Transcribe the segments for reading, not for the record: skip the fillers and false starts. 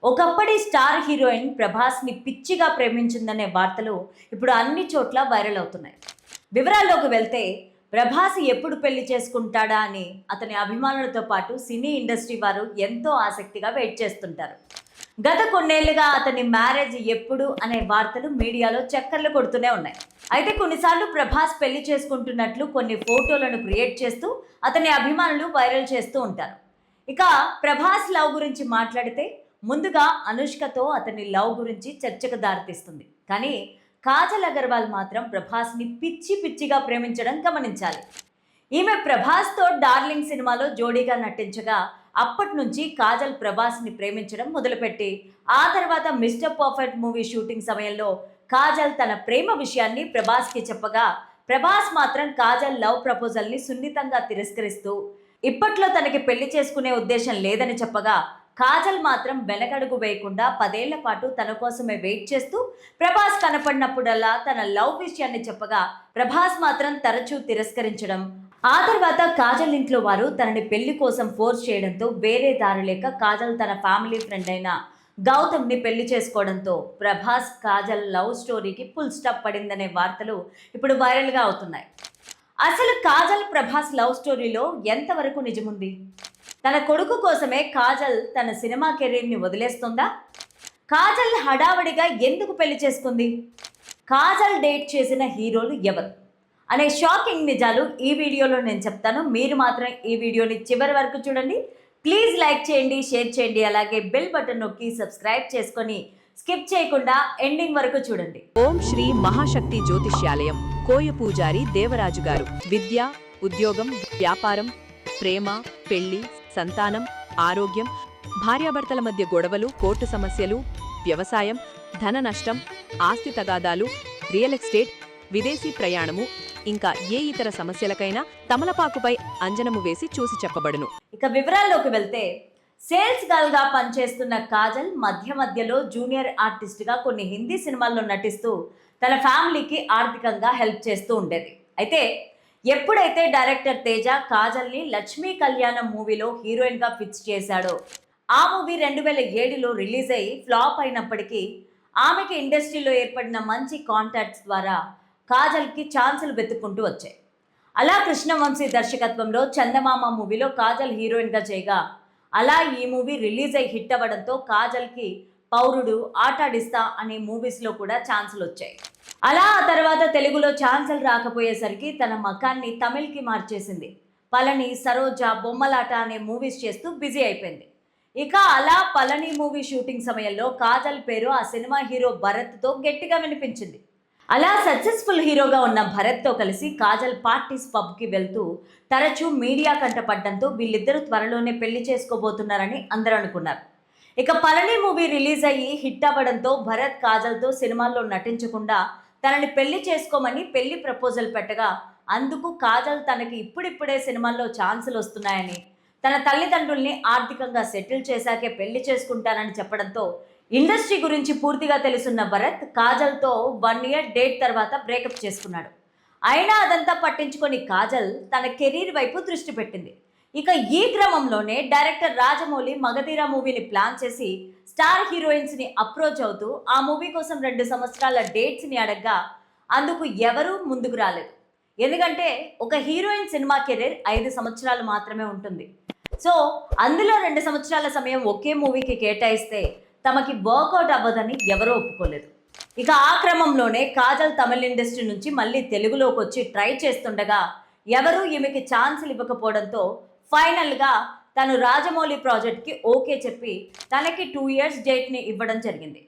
ఒకప్పటి star heroine ప్రభాస్ని పిచ్చిగా ప్రేమించిందనే వార్తలు ఇప్పుడు అన్ని చోట్ల వైరల్ అవుతున్నాయి. వివరాల్లోకి వెళ్తే ప్రభాస్ ఎప్పుడు పెళ్లి చేసుకుంటాడా అని అతని అభిమానులతో పాటు సినీ ఇండస్ట్రీ వారు ఎంతో ఆసక్తిగా వెయిట్ చేస్తుంటారు. గత కొన్నేళ్లుగా అతని మ్యారేజ్ ఎప్పుడు అనే వార్తలు మీడియాలో చక్కర్లు కొడుతూనే ఉన్నాయి. అయితే కొన్నిసార్లు ప్రభాస్ పెళ్లి చేసుకుంటున్నట్లు కొన్ని ఫోటోలను క్రియేట్ చేస్తూ అతని అభిమానులు వైరల్ చేస్తూ ఉంటారు. ఇక ప్రభాస్ లవ్ గురించి మాట్లాడితే ముందుగా అనుష్కతో అతని లవ్ గురించి చర్చకు దారితీస్తుంది. కానీ కాజల్ అగర్వాల్ మాత్రం ప్రభాస్ని పిచ్చి పిచ్చిగా ప్రేమించడం గమనించాలి. ఈమె ప్రభాస్తో డార్లింగ్ సినిమాలో జోడీగా నటించగా అప్పటి నుంచి కాజల్ ప్రభాస్ని ప్రేమించడం మొదలుపెట్టి ఆ తర్వాత మిస్టర్ పర్ఫెక్ట్ మూవీ షూటింగ్ సమయంలో కాజల్ తన ప్రేమ విషయాన్ని ప్రభాస్కి చెప్పగా ప్రభాస్ మాత్రం కాజల్ లవ్ ప్రపోజల్ని సున్నితంగా తిరస్కరిస్తూ ఇప్పట్లో తనకి పెళ్లి చేసుకునే ఉద్దేశం లేదని చెప్పగా కాజల్ మాత్రం వెనకడుగు వేయకుండా 10 ఏళ్ల పాటు తన కోసమే వెయిట్ చేస్తూ ప్రభాస్ కనపడినప్పుడల్లా తన లవ్ విషయాన్ని చెప్పగా ప్రభాస్ మాత్రం తరచూ తిరస్కరించడం, ఆ తర్వాత కాజల్ ఇంట్లో వారు తనని పెళ్లి కోసం ఫోర్స్ చేయడంతో వేరే దారి లేక కాజల్ తన ఫ్యామిలీ ఫ్రెండ్ అయిన గౌతమ్ని పెళ్లి చేసుకోవడంతో ప్రభాస్ కాజల్ లవ్ స్టోరీకి ఫుల్ స్టాప్ పడిందనే వార్తలు ఇప్పుడు వైరల్గా అవుతున్నాయి. అసలు కాజల్ ప్రభాస్ లవ్ స్టోరీలో ఎంతవరకు నిజముంది? తన కొడుకు కోసమే కాజల్ తన సినిమా కెరీర్ని వదిలేస్తుందా? కాజల్ హడావడిగా ఎందుకు పెళ్లి చేసుకుంది? కాజల్ డేట్ చేసిన హీరోలు ఎవరు అనే షాకింగ్ నిజాలు ఈ వీడియోలో నేను చెప్తాను. మీరు మాత్రం ఈ వీడియోని చివరి వరకు చూడండి. ప్లీజ్ లైక్ చేయండి, షేర్ చేయండి, అలాగే బెల్ బటన్ నొక్కి సబ్స్క్రైబ్ చేసుకొని స్కిప్ చేయకుండా ఎండింగ్ వరకు చూడండి. ఓం శ్రీ మహాశక్తి జ్యోతిష్యాలయం కోయ పూజారి దేవరాజు గారు. విద్య, ఉద్యోగం, వ్యాపారం, ప్రేమ, పెళ్లి, సంతానం, ఆరోగ్యం, భార్యాభర్తల మధ్య గొడవలు, కోర్టు సమస్యలు, వ్యవసాయం, ధన నష్టం, ఆస్తి తగాదాలు, రియల్ ఎస్టేట్, విదేశీ ప్రయాణము, ఇంకా ఏ ఇతర సమస్యలకైనా తమలపాకుపై అంజనము వేసి చూసి చెప్పబడును. ఇక వివరాల్లోకి వెళ్తే సేల్స్ గర్ల్ గా పనిచేస్తున్న కాజల్ మధ్యలో జూనియర్ ఆర్టిస్ట్ గా కొన్ని హిందీ సినిమాల్లో నటిస్తూ తన ఫ్యామిలీకి ఆర్థికంగా హెల్ప్ చేస్తూ ఉండేది. అయితే ఎప్పుడైతే డైరెక్టర్ తేజ కాజల్ని లక్ష్మీ కళ్యాణం మూవీలో హీరోయిన్గా ఫిక్స్ చేశాడో ఆ మూవీ 2007లో రిలీజ్ అయ్యి ఫ్లాప్ అయినప్పటికీ ఆమెకి ఇండస్ట్రీలో ఏర్పడిన మంచి కాంటాక్ట్స్ ద్వారా కాజల్కి ఛాన్సులు వెతుక్కుంటూ వచ్చాయి. అలా కృష్ణవంశీ దర్శకత్వంలో చందమామ మూవీలో కాజల్ హీరోయిన్గా చేయగా అలా ఈ మూవీ రిలీజ్ అయ్యి హిట్ అవ్వడంతో కాజల్కి పౌరుడు, ఆటాడిస్తా అనే మూవీస్లో కూడా ఛాన్సులు వచ్చాయి. అలా ఆ తర్వాత తెలుగులో ఛాన్సులు రాకపోయేసరికి తన మకాన్ని తమిళ్కి మార్చేసింది. పళని, సరోజ, బొమ్మలాట అనే మూవీస్ చేస్తూ బిజీ అయిపోయింది. ఇక అలా పళని మూవీ షూటింగ్ సమయంలో కాజల్ పేరు ఆ సినిమా హీరో భరత్తో గట్టిగా వినిపించింది. అలా సక్సెస్ఫుల్ హీరోగా ఉన్న భరత్తో కలిసి కాజల్ పార్టీస్ పబ్కి వెళ్తూ తరచూ మీడియా కంటపడ్డంతో వీళ్ళిద్దరూ త్వరలోనే పెళ్లి చేసుకోబోతున్నారని అందరూ అనుకున్నారు. ఇక పళని మూవీ రిలీజ్ అయ్యి హిట్ అవ్వడంతో భరత్ కాజల్తో సినిమాల్లో నటించకుండా తనని పెళ్లి చేసుకోమని పెళ్లి ప్రపోజల్ పెట్టగా అందుకు కాజల్ తనకి ఇప్పుడిప్పుడే సినిమాల్లో ఛాన్సులు వస్తున్నాయని, తన తల్లిదండ్రుల్ని ఆర్థికంగా సెటిల్ చేశాకే పెళ్లి చేసుకుంటానని చెప్పడంతో ఇండస్ట్రీ గురించి పూర్తిగా తెలుసున్న భరత్ కాజల్తో 1 ఇయర్ డేట్ తర్వాత బ్రేకప్ చేసుకున్నాడు. అయినా అదంతా పట్టించుకొని కాజల్ తన కెరీర్ వైపు దృష్టి పెట్టింది. ఇక ఈ క్రమంలోనే డైరెక్టర్ రాజమౌళి మగధీర మూవీని ప్లాన్ చేసి స్టార్ హీరోయిన్స్ని అప్రోచ్ అవుతూ ఆ మూవీ కోసం 2 సంవత్సరాల డేట్స్ని అడగ్గా అందుకు ఎవరూ ముందుకు రాలేదు. ఎందుకంటే ఒక హీరోయిన్ సినిమా కెరీర్ 5 సంవత్సరాలు మాత్రమే ఉంటుంది. సో అందులో 2 సంవత్సరాల సమయం ఒకే మూవీకి కేటాయిస్తే తమకి వర్కౌట్ అవ్వదని ఎవరూ ఒప్పుకోలేదు. ఇక ఆ క్రమంలోనే కాజల్ తమిళ ఇండస్ట్రీ నుంచి మళ్ళీ తెలుగులోకి వచ్చి ట్రై చేస్తుండగా ఎవరూ ఈమెకి ఛాన్సులు ఇవ్వకపోవడంతో ఫైనల్గా తను రాజమౌళి ప్రాజెక్ట్కి ఓకే చెప్పి తనకి 2 ఇయర్స్ డేట్ని ఇవ్వడం జరిగింది.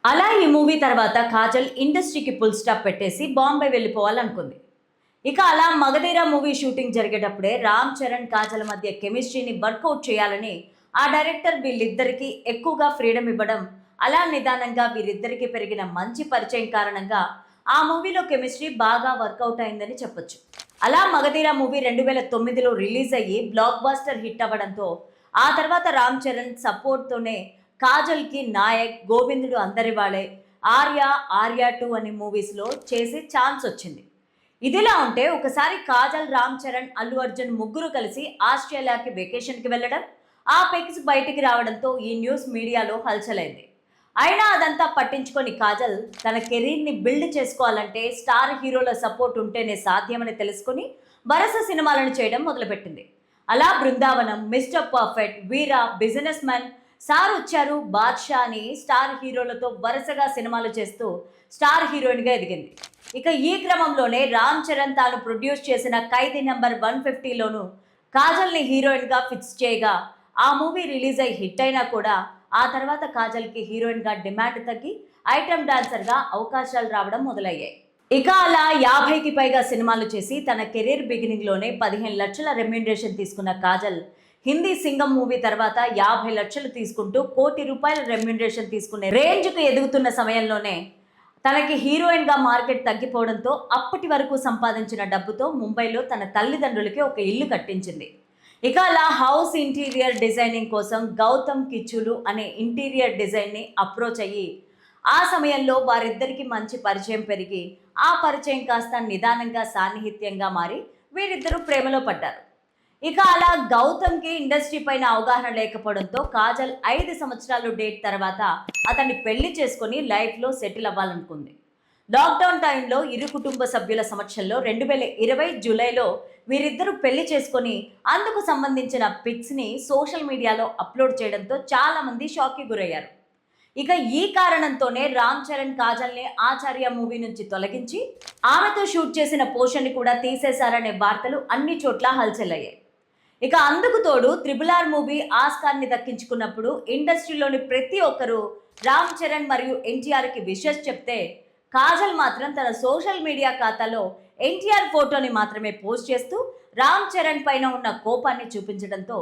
అలా ఈ మూవీ తర్వాత కాజల్ ఇండస్ట్రీకి ఫుల్ స్టాప్ పెట్టేసి బాంబే వెళ్ళిపోవాలనుకుంది. ఇక అలా మగధీర మూవీ షూటింగ్ జరిగేటప్పుడే రామ్ చరణ్, కాజల్ మధ్య కెమిస్ట్రీని వర్కౌట్ చేయాలని ఆ డైరెక్టర్ వీళ్ళిద్దరికీ ఎక్కువగా ఫ్రీడమ్ ఇవ్వడం, అలా నిదానంగా వీరిద్దరికీ పెరిగిన మంచి పరిచయం కారణంగా ఆ మూవీలో కెమిస్ట్రీ బాగా వర్కౌట్ అయిందని చెప్పొచ్చు. అలా మగధీర మూవీ 2009లో రిలీజ్ అయ్యి బ్లాక్ బాస్టర్ హిట్ అవ్వడంతో ఆ తర్వాత రామ్ చరణ్ సపోర్ట్తోనే కాజల్కి నాయక్, గోవిందుడు అందరివాళే, ఆర్య 2 అనే మూవీస్లో చేసే ఛాన్స్ వచ్చింది. ఇదిలా ఉంటే ఒకసారి కాజల్, రామ్ చరణ్, అల్లు అర్జున్ ముగ్గురు కలిసి ఆస్ట్రేలియాకి వెకేషన్కి వెళ్ళడం, ఆ పిక్స్ బయటికి రావడంతో ఈ న్యూస్ మీడియాలో హల్చలైంది. అయినా అదంతా పట్టించుకొని కాజల్ తన కెరీర్ని బిల్డ్ చేసుకోవాలంటే స్టార్ హీరోల సపోర్ట్ ఉంటేనే సాధ్యమని తెలుసుకుని వరుస సినిమాలను చేయడం మొదలుపెట్టింది. అలా బృందావనం, మిస్టర్ పర్ఫెక్ట్, వీర, బిజినెస్ మ్యాన్, సార్ వచ్చారు, బాద్షా అని స్టార్ హీరోలతో వరుసగా సినిమాలు చేస్తూ స్టార్ హీరోయిన్గా ఎదిగింది. ఇక ఈ క్రమంలోనే రామ్ చరణ్ తాను ప్రొడ్యూస్ చేసిన ఖైదీ నెంబర్ 150లోను కాజల్ని హీరోయిన్గా ఫిక్స్ చేయగా ఆ మూవీ రిలీజ్ అయి హిట్ అయినా కూడా ఆ తర్వాత కాజల్కి హీరోయిన్గా డిమాండ్ తగ్గి ఐటమ్ డాన్సర్గా అవకాశాలు రావడం మొదలయ్యాయి. ఇక అలా 50కి పైగా సినిమాలు చేసి తన కెరీర్ బిగినింగ్లోనే 15 లక్షల రెమ్యూనరేషన్ తీసుకున్న కాజల్ హిందీ సింగం మూవీ తర్వాత 50 లక్షలు తీసుకుంటూ ₹1 కోటి రెమ్యూనరేషన్ తీసుకునే రేంజ్కు ఎదుగుతున్న సమయంలోనే తనకి హీరోయిన్గా మార్కెట్ తగ్గిపోవడంతో అప్పటి వరకు సంపాదించిన డబ్బుతో ముంబైలో తన తల్లిదండ్రులకి ఒక ఇల్లు కట్టించింది. ఇక అలా హౌస్ ఇంటీరియర్ డిజైనింగ్ కోసం గౌతమ్ కిచ్చులు అనే ఇంటీరియర్ డిజైన్ని అప్రోచ్ అయ్యి ఆ సమయంలో వారిద్దరికి మంచి పరిచయం పెరిగి ఆ పరిచయం కాస్త నిదానంగా సాన్నిహిత్యంగా మారి వీరిద్దరూ ప్రేమలో పడ్డారు. ఇక అలా గౌతమ్కి ఇండస్ట్రీ పైన అవగాహన లేకపోవడంతో కాజల్ 5 సంవత్సరాలు డేట్ తర్వాత అతన్ని పెళ్లి చేసుకుని లైఫ్లో సెటిల్ అవ్వాలనుకుంది. లాక్డౌన్ టైంలో ఇరు కుటుంబ సభ్యుల సమక్షంలో 2020 జూలైలో వీరిద్దరూ పెళ్లి చేసుకొని అందుకు సంబంధించిన పిక్స్ని సోషల్ మీడియాలో అప్లోడ్ చేయడంతో చాలా మంది షాక్కి గురయ్యారు. ఇక ఈ కారణంతోనే రామ్ చరణ్ కాజల్ని ఆచార్య మూవీ నుంచి తొలగించి ఆమెతో షూట్ చేసిన పోర్షన్ని కూడా తీసేశారనే వార్తలు అన్ని చోట్ల హల్చలయ్యాయి. ఇక అందుకు తోడు RRR మూవీ ఆస్కార్ని దక్కించుకున్నప్పుడు ఇండస్ట్రీలోని ప్రతి ఒక్కరూ రామ్ చరణ్ మరియు ఎన్టీఆర్కి విషెస్ చెప్తే కాజల్ మాత్రం తన సోషల్ మీడియా ఖాతాలో ఎన్టీఆర్ ఫోటోని మాత్రమే పోస్ట్ చేస్తూ రామ్ చరణ్ పైన ఉన్న కోపాన్ని చూపించడంతో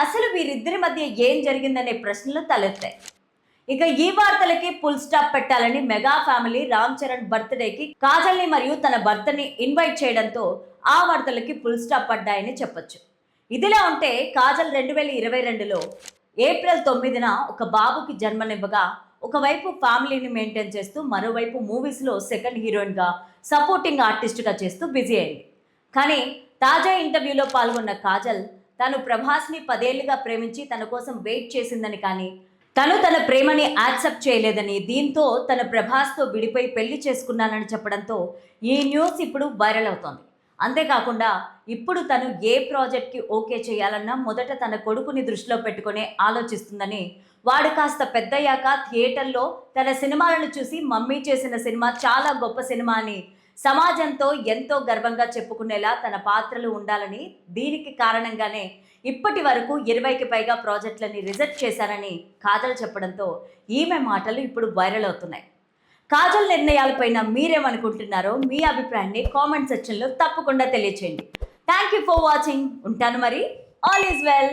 అసలు వీరిద్దరి మధ్య ఏం జరిగిందనే ప్రశ్నలు తలెత్తాయి. ఇక ఈ వార్తలకి ఫుల్ స్టాప్ పెట్టాలని మెగా ఫ్యామిలీ రామ్ చరణ్ బర్త్డేకి కాజల్ని మరియు తన భర్తని ఇన్వైట్ చేయడంతో ఆ వార్తలకి ఫుల్ స్టాప్ పడ్డాయని చెప్పొచ్చు. ఇదిలా ఉంటే కాజల్ 2022లో ఏప్రిల్ 9న ఒక బాబుకి జన్మనివ్వగా ఒకవైపు ఫ్యామిలీని మెయింటైన్ చేస్తూ మరోవైపు మూవీస్లో సెకండ్ హీరోయిన్గా సపోర్టింగ్ ఆర్టిస్ట్గా చేస్తూ బిజీ అయింది. కానీ తాజా ఇంటర్వ్యూలో పాల్గొన్న కాజల్ తను ప్రభాస్ని 10 ఏళ్లుగా ప్రేమించి తన కోసం వెయిట్ చేసిందని, కానీ తను తన ప్రేమని యాక్సెప్ట్ చేయలేదని, దీంతో తన ప్రభాస్తో విడిపోయి పెళ్లి చేసుకున్నానని చెప్పడంతో ఈ న్యూస్ ఇప్పుడు వైరల్ అవుతోంది. అంతేకాకుండా ఇప్పుడు తను ఏ ప్రాజెక్ట్కి ఓకే చేయాలన్నా మొదట తన కొడుకుని దృష్టిలో పెట్టుకునే ఆలోచిస్తుందని, వాడు కాస్త పెద్దయ్యాక థియేటర్లో తన సినిమాలను చూసి మమ్మీ చేసిన సినిమా చాలా గొప్ప సినిమా అని సమాజంతో ఎంతో గర్వంగా చెప్పుకునేలా తన పాత్రలు ఉండాలని, దీనికి కారణంగానే ఇప్పటి వరకు 20కి పైగా ప్రాజెక్టులని రిజెక్ట్ చేశారని కాజల్ చెప్పడంతో ఈమె మాటలు ఇప్పుడు వైరల్ అవుతున్నాయి. కాజల్ నిర్ణయాలపైన మీరేమనుకుంటున్నారో మీ అభిప్రాయాన్ని కామెంట్ సెక్షన్లో తప్పకుండా తెలియచేయండి. Thank you for watching. ఉంటాను మరి. All is well.